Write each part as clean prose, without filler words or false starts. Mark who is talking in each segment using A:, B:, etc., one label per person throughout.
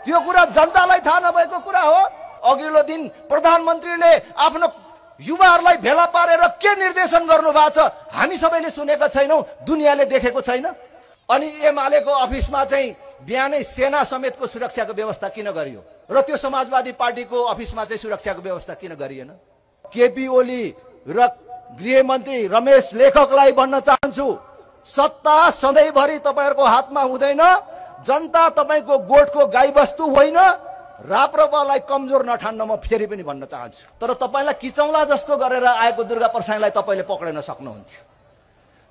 A: त्यो कुरा जनतालाई थाहा नभएको कुरा हो। अघिल्लो दिन प्रधानमन्त्रीले आफ्नो युवाहरूलाई भेला पारेर के निर्देशन गर्नु भएको छ हामी सबैले सुनेका छैनौं, दुनियाँले देखेको छैन। अनि एमालेको अफिसमा चाहिँ बिहानै सेना समेतको सुरक्षाको व्यवस्था किन गरियो र त्यो समाजवादी पार्टीको अफिसमा चाहिँ सुरक्षाको व्यवस्था किन गरिएन? केपी ओली र गृहमन्त्री रमेश लेखकलाई भन्न चाहन्छु, सत्ता सधैँभरि तपाईहरुको हातमा हुँदैन। जनता तपाईको गोठको गाईबस्तु होइन। राप्रपालाई कमजोर नठान्न म फेरि पनि भन्न चाहन्छु। तर तपाईलाई किचौला जस्तो गरेर आएको दुर्गा प्रसाईलाई तपाईले पक्रिन सक्नुहुन्थ्यो।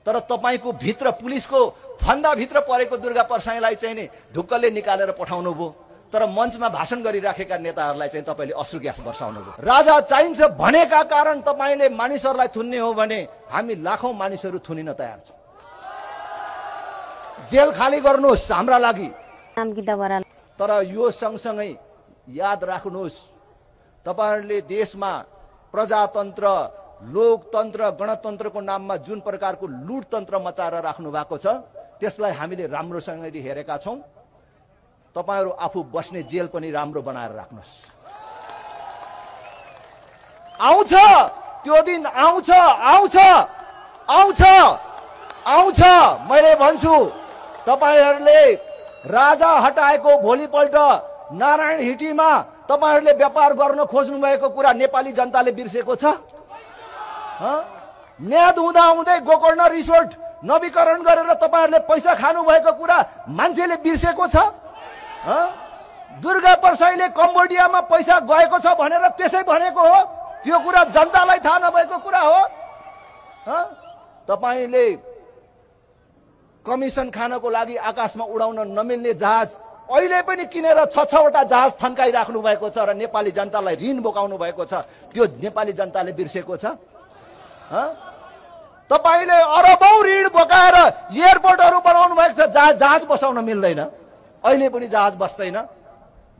A: तर तपाईको भित्र पुलिसको फन्दा भित्र परेको दुर्गा प्रसाईलाई चाहिँ नि ढुक्कले निकालेर पठाउनु भयो। तर मञ्चमा भाषण गरिराखेका नेताहरूलाई चाहिँ तपाईले अश्रु ग्यास बर्साउनु भयो। राजा चाहिन्छ भनेका कारण तपाईले मानिसहरूलाई थुन्ने हो भने हामी लाखौं मानिसहरू थुनिन तयार छौं। जेल खाली गर्नुहोस् हाम्रा लागि। तर यो सँगसँगै याद राख्नुहोस्, तपाईहरुले देशमा प्रजातन्त्र, लोकतन्त्र, गणतन्त्रको नाममा जुन प्रकारको लुटतन्त्र मचाएर राख्नु भएको छ त्यसलाई हामीले राम्रोसँगले हेरेका छौं। तपाईहरु आफू बस्ने जेल पनि राम्रो बनाएर राख्नुहोस्। आउँछ त्यो दिन, आउँछ आउँछ आउँछ आउँछ। मैले भन्छु तपाईहरुले राजा हटाएको भोलिपल्ट नारायण हिटीमा तपाईहरुले व्यापार गर्न खोज्नु भएको कुरा नेपाली जनताले बिर्सेको छ? म्याद हुँदा हुँदै गोकर्ण रिसोर्ट नवीकरण गरेर तपाईहरुले पैसा खानु भएको कुरा मान्छेले बिर्सेको छ? दुर्गा प्रसाईले कम्बोडियामा पैसा गएको छ भनेर त्यसै भनेको हो? त्यो कुरा जनतालाई थाहा नभएको कुरा हो? तपाईले कमिसन खानको लागि आकाशमा उडाउन नमिल्ने जहाज अहिले पनि किनेर 6-6वटा जहाज थन्काइराख्नु भएको छ र नेपाली जनतालाई ऋण बोकाउनु भएको छ। त्यो नेपाली जनताले बिर्सेको छ? तपाईले अरबौं ऋण बोकाएर एयरपोर्टहरू बनाउनु भएको छ, जहाज बसाउन मिल्दैन, अहिले पनि जहाज बस्दैन।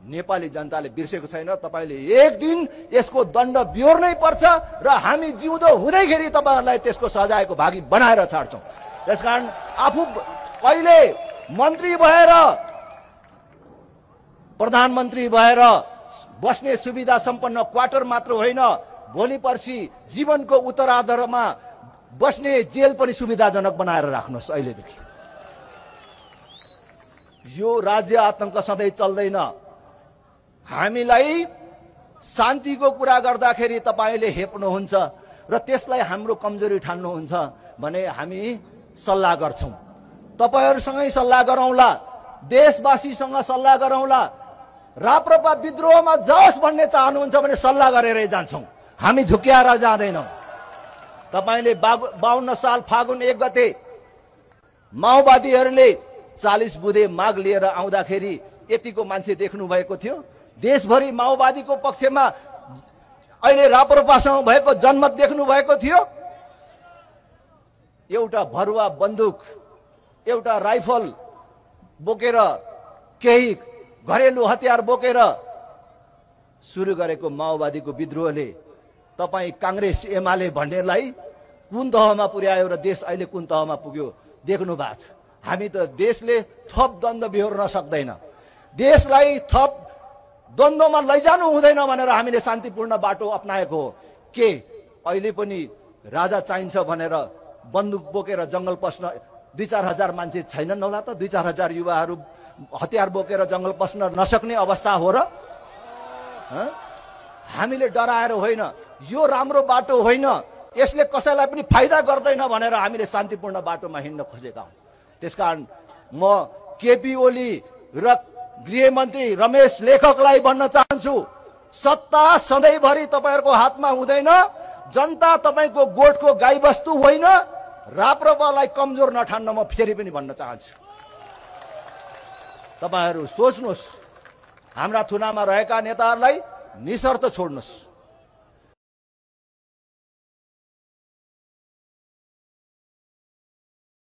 A: नेपाली जनताले बिर्सेको छैन। तपाईले एक दिन यसको दण्ड बिहोर्नै पर्छ र हामी जिउँदो हुँदैखेरि तपाईहरुलाई त्यसको सजायको भागी बनाएर छाड्छौं। त्यसकारण आफू पहिले मन्त्री भएर, प्रधानमन्त्री भएर बस्ने सुविधा सम्पन्न क्वार्टर मात्र होइन, भोलि पर्सि जीवनको उत्तरार्धमा बस्ने जेल पनि सुविधाजनक बनाएर राख्नुहोस्। अहिलेदेखि यो राज्य आतंक सधैँ चल्दैन। हामीलाई शान्तिको कुरा गर्दाखेरि तपाईले हेप्नुहुन्छ र त्यसलाई हाम्रो कमजोरी ठान्नुहुन्छ भने हामी सल्लाह गर्छौं। तपाईहरुसँगै सल्लाह गरौँला, देशवासीसँग सल्लाह गरौँला। राप्रपा विद्रोहमा जाओस् भन्ने चाहनुहुन्छ भने सल्लाह गरेरै जान्छौं, हामी झुक्याएर जाँदैनौं। तपाईले 52 साल फागुन 1 गते माओवादीहरूले 40 बुधे माग लिएर आउँदाखेरि यतिको मान्छे देख्नु भएको थियो? देशभरि माओवादीको पक्षमा अहिले राप्रपासँग भएको जनमत देख्नु भएको थियो? एउटा भरुवा बन्दुक, एउटा राइफल बोकेर, केही घरेलु हतियार बोकेर सुरु गरेको माओवादीको विद्रोहले तपाई कांग्रेस एमाले भन्नेलाई कुन तहमा पुर्यायो र देश अहिले कुन तहमा पुग्यो देख्नु भएको छ। हामी त देशले थप द्वन्द्व बिहोर्न सक्दैन, देशलाई थप द्वन्द्वमा लैजानु हुँदैन भनेर हामीले शान्तिपूर्ण बाटो अपनाएको हो। के अहिले पनि राजा चाहिन्छ भनेर बन्दुक बोकेर जंगल पस्न 2-4 हजार मान्छे छैनन् होला त? 2-4 हजार युवाहरू हतियार बोकेर जंगल पस्न नसक्ने अवस्था हो र? हामीले डराएर होइन, यो राम्रो बाटो होइन, यसले कसैलाई पनि फाइदा गर्दैन भनेर हामीले शान्तिपूर्ण बाटोमा हिँड्न खोजेका हौं। त्यसकारण म केपी ओली र गृहमन्त्री रमेश लेखकलाई भन्न चाहन्छु, सत्ता सधैँभरि तपाईहरुको हातमा हुँदैन। जनता तपाईको गोठको गाईबस्तु होइन। राप्रपालाई कमजोर नठान्न म फेरि पनि भन्न चाहन्छु। तपाईहरु सोच्नुहोस्, हाम्रा थुनामा रहेका नेताहरूलाई निशर्त छोड्नुहोस्।